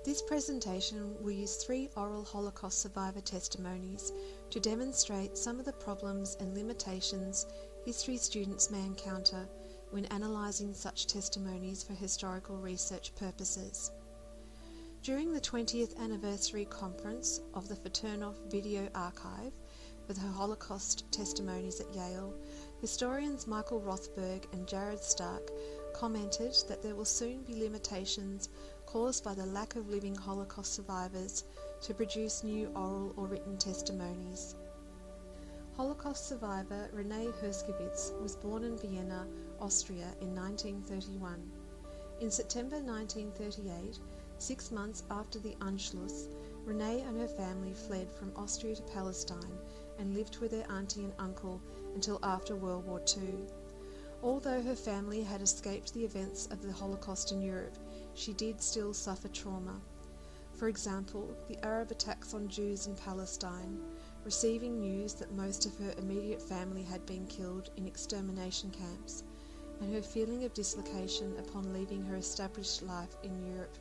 This presentation will use 3 oral Holocaust survivor testimonies to demonstrate some of the problems and limitations history students may encounter when analysing such testimonies for historical research purposes. During the 20th anniversary conference of the Fraternov Video Archive with her Holocaust testimonies at Yale, historians Michael Rothberg and Jared Stark commented that there will soon be limitations caused by the lack of living Holocaust survivors to produce new oral or written testimonies. Holocaust survivor Renee Herskowitz was born in Vienna, Austria in 1931. In September 1938, 6 months after the Anschluss, Renee and her family fled from Austria to Palestine and lived with their auntie and uncle until after World War II. Although her family had escaped the events of the Holocaust in Europe, she did still suffer trauma. For example, the Arab attacks on Jews in Palestine, receiving news that most of her immediate family had been killed in extermination camps, and her feeling of dislocation upon leaving her established life in Europe.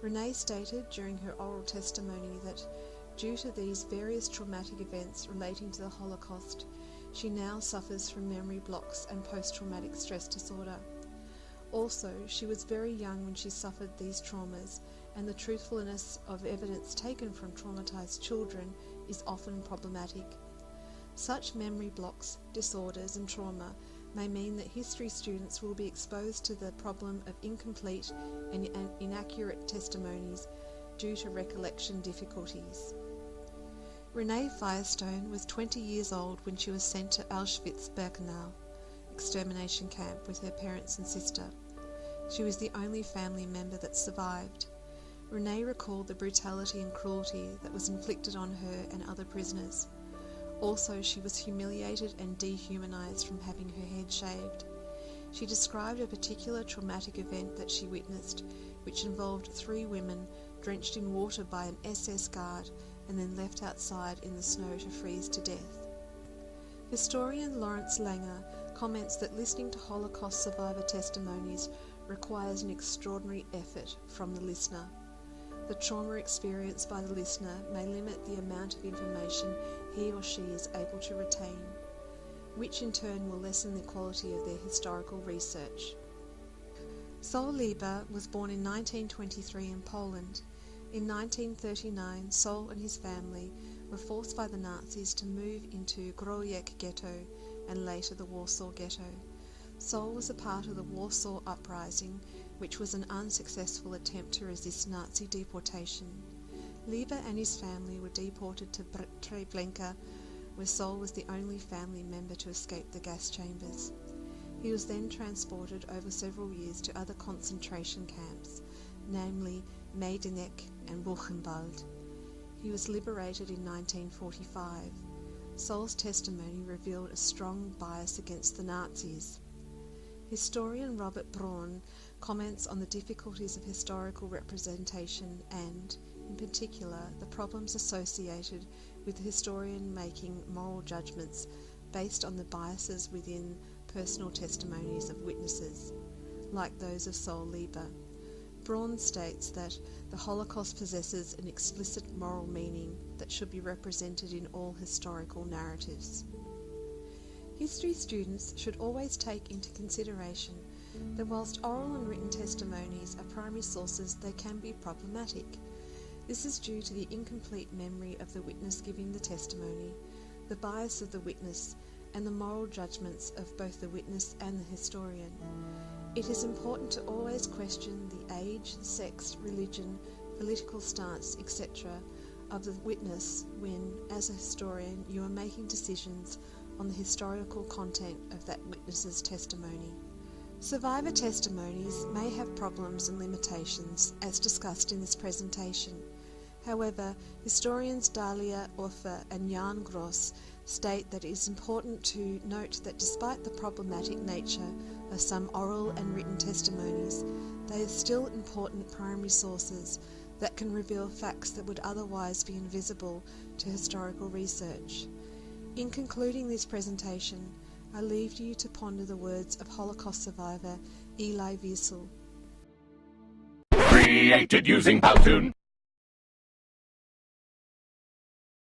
Renee stated during her oral testimony that, due to these various traumatic events relating to the Holocaust, she now suffers from memory blocks and post-traumatic stress disorder. Also, she was very young when she suffered these traumas, and the truthfulness of evidence taken from traumatized children is often problematic. Such memory blocks, disorders and trauma may mean that history students will be exposed to the problem of incomplete and inaccurate testimonies due to recollection difficulties. Renee Firestone was 20 years old when she was sent to Auschwitz-Birkenau extermination camp with her parents and sister. She was the only family member that survived. Renee recalled the brutality and cruelty that was inflicted on her and other prisoners. Also, she was humiliated and dehumanized from having her head shaved. She described a particular traumatic event that she witnessed, which involved 3 women drenched in water by an SS guard and then left outside in the snow to freeze to death. Historian Lawrence Langer comments that listening to Holocaust survivor testimonies requires an extraordinary effort from the listener. The trauma experienced by the listener may limit the amount of information he or she is able to retain, which in turn will lessen the quality of their historical research. Sol Lieber was born in 1923 in Poland. In 1939, Sol and his family were forced by the Nazis to move into Grojek Ghetto and later the Warsaw Ghetto. Sol was a part of the Warsaw Uprising, which was an unsuccessful attempt to resist Nazi deportation. Lieber and his family were deported to Treblinka, where Sol was the only family member to escape the gas chambers. He was then transported over several years to other concentration camps, namely Majdanek and Buchenwald. He was liberated in 1945. Sol's testimony revealed a strong bias against the Nazis. Historian Robert Braun comments on the difficulties of historical representation and, in particular, the problems associated with the historian making moral judgments based on the biases within personal testimonies of witnesses, like those of Sol Lieber. Braun states that the Holocaust possesses an explicit moral meaning that should be represented in all historical narratives. History students should always take into consideration that whilst oral and written testimonies are primary sources, they can be problematic. This is due to the incomplete memory of the witness giving the testimony, the bias of the witness, and the moral judgments of both the witness and the historian. It is important to always question the age, sex, religion, political stance, etc. of the witness when, as a historian, you are making decisions on the historical content of that witness's testimony. Survivor testimonies may have problems and limitations, as discussed in this presentation. However, historians Dalia Orfer and Jan Gross state that it is important to note that despite the problematic nature of some oral and written testimonies, they are still important primary sources that can reveal facts that would otherwise be invisible to historical research. In concluding this presentation, I leave you to ponder the words of Holocaust survivor Eli Wiesel. created using Powtoon.